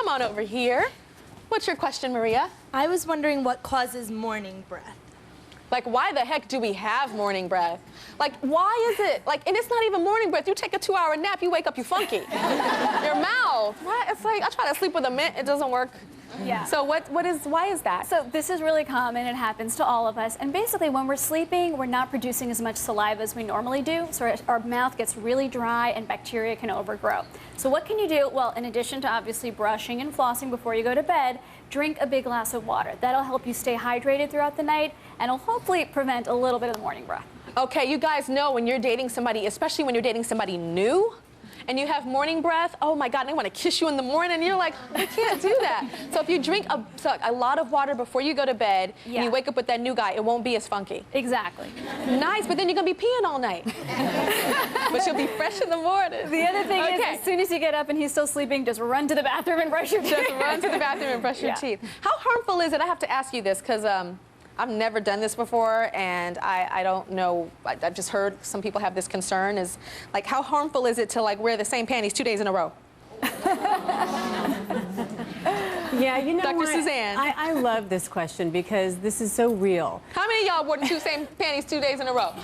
come on over here. What's your question, Maria? I was wondering what causes morning breath. Like, why the heck do we have morning breath? Like, why is it? Like, and it's not even morning breath. You take a 2-hour nap, you wake up, you funky. Your mouth, right? It's like, I try to sleep with a mint, it doesn't work. Yeah. So why is that? So this is really common. It happens to all of us. And basically, when we're sleeping, we're not producing as much saliva as we normally do. So our mouth gets really dry and bacteria can overgrow. So what can you do? Well, in addition to obviously brushing and flossing before you go to bed, drink a big glass of water. That'll help you stay hydrated throughout the night and it'll hopefully prevent a little bit of the morning breath. Okay, you guys know when you're dating somebody, especially when you're dating somebody new, and you have morning breath, oh my God, and they want to kiss you in the morning, and you're like, we can't do that. So if you drink a lot of water before you go to bed, and you wake up with that new guy, it won't be as funky. Exactly. Nice, but then you're going to be peeing all night. But you'll be fresh in the morning. The other thing is, as soon as you get up and he's still sleeping, just run to the bathroom and brush your teeth. Just run to the bathroom and brush your teeth. How harmful is it? I have to ask you this, because I've never done this before, and I don't know. I've just heard some people have this concern. Is like, how harmful is it to like wear the same panties 2 days in a row? Yeah, you know, Dr. Suzanne. I love this question because this is so real. How many of y'all wore the same panties 2 days in a row? Oh,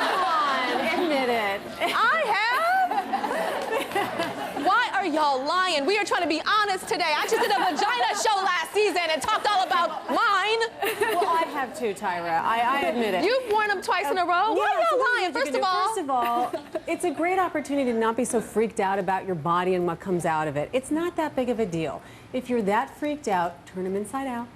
come on, admit it. I have. Why are y'all lying? We are trying to be honest today. I just did a vagina show last season and talked all about mine. Well, I have too, Tyra. I admit it. You've worn them twice in a row? Why are y'all lying? First of all, it's a great opportunity to not be so freaked out about your body and what comes out of it. It's not that big of a deal. If you're that freaked out, turn them inside out.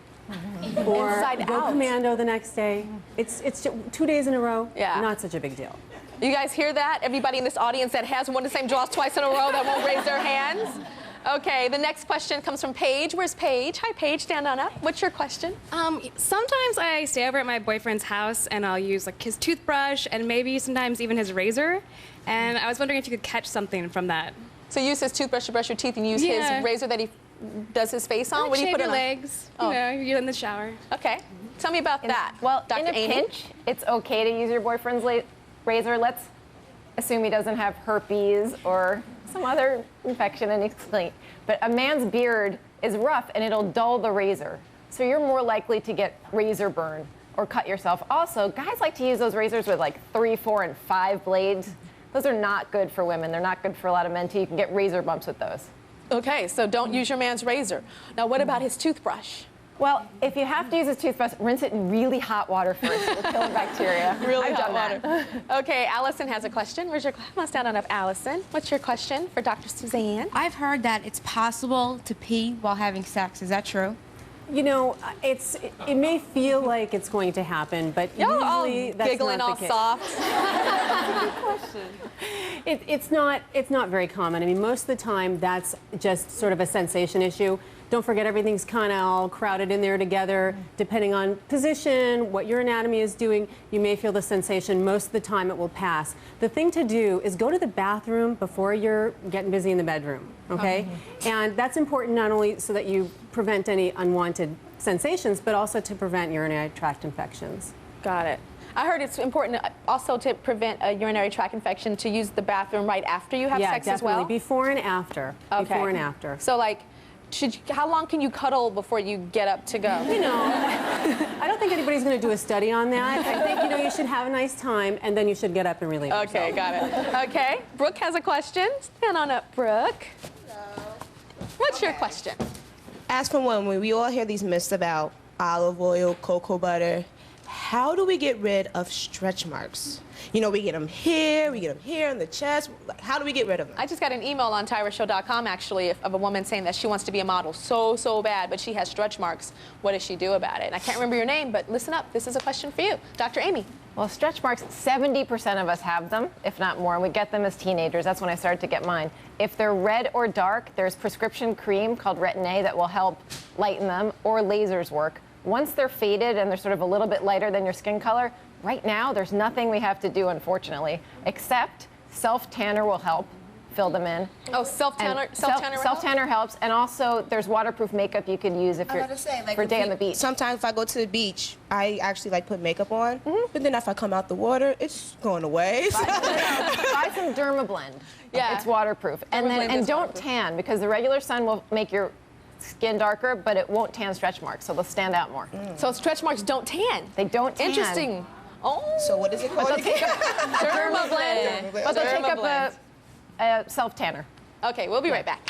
Or go commando the next day. It's 2 days in a row, not such a big deal. You guys hear that? Everybody in this audience that has worn the same drawers twice in a row that won't raise their hands? Okay, the next question comes from Paige. Where's Paige? Hi, Paige, stand on up. What's your question? Sometimes I stay over at my boyfriend's house and I'll use like his toothbrush and maybe sometimes even his razor. And I was wondering if you could catch something from that. So you use his toothbrush to brush your teeth and use his razor that he does his face on? What do you put your legs? You know, you're in the shower. Okay, tell me about that. Well, Dr. in a pinch, it's okay to use your boyfriend's razor. Let's assume he doesn't have herpes or some other infection and explain. But a man's beard is rough and it'll dull the razor. So you're more likely to get razor burn or cut yourself. Also, guys like to use those razors with like 3, 4, and 5 blades. Those are not good for women. They're not good for a lot of men too. You can get razor bumps with those. Okay, so don't use your man's razor. Now what about his toothbrush? Well, if you have to use his toothbrush, rinse it in really hot water first. It'll kill the bacteria. Really I've hot done water. that. Okay, Allison has a question. Where's your, come on, stand on up, Allison. What's your question for Dr. Suzanne? I've heard that it's possible to pee while having sex. Is that true? You know, it may feel like it's going to happen, but usually that's giggling not all the case. soft. That's a good question. It's not very common. I mean, most of the time that's just sort of a sensation issue. Don't forget everything's kind of all crowded in there together. Depending on position, what your anatomy is doing, you may feel the sensation. Most of the time it will pass. The thing to do is go to the bathroom before you're getting busy in the bedroom, okay? And that's important not only so that you prevent any unwanted sensations, but also to prevent urinary tract infections. Got it. I heard it's important also to prevent a urinary tract infection to use the bathroom right after you have sex as well? Yeah, definitely. Before and after. Okay. Before and after. So like, how long can you cuddle before you get up to go? You know, I don't think anybody's going to do a study on that. I think, you know, you should have a nice time, and then you should get up and relieve yourself. Okay, got it. Okay, Brooke has a question. Stand on up, Brooke. Hello. What's your question? As for women, we all hear these myths about olive oil, cocoa butter. How do we get rid of stretch marks? You know, we get them here, in the chest. How do we get rid of them? I just got an email on TyraShow.com, actually, of a woman saying that she wants to be a model so bad, but she has stretch marks. What does she do about it? And I can't remember your name, but listen up. This is a question for you. Dr. Amy. Well, stretch marks, 70% of us have them, if not more, and we get them as teenagers. That's when I started to get mine. If they're red or dark, there's prescription cream called Retin-A that will help lighten them, or lasers work. Once they're faded and they're sort of a little bit lighter than your skin color, right now there's nothing we have to do, unfortunately, except self-tanner will help. fill them in. Oh, self-tanner And will help? self-tanner helps, and also there's waterproof makeup you could use if you're for a day on the beach. Sometimes if I go to the beach, I actually like put makeup on, but then if I come out the water, it's going away. Buy some Dermablend. Yeah. It's waterproof. And Dermablend is don't waterproof. tan, because the regular sun will make your skin darker, but it won't tan stretch marks, so they'll stand out more. So stretch marks don't tan. They don't tan. Interesting. Oh. So what is it called? Dermablend. But they'll take up a self-tanner. Okay, we'll be right back.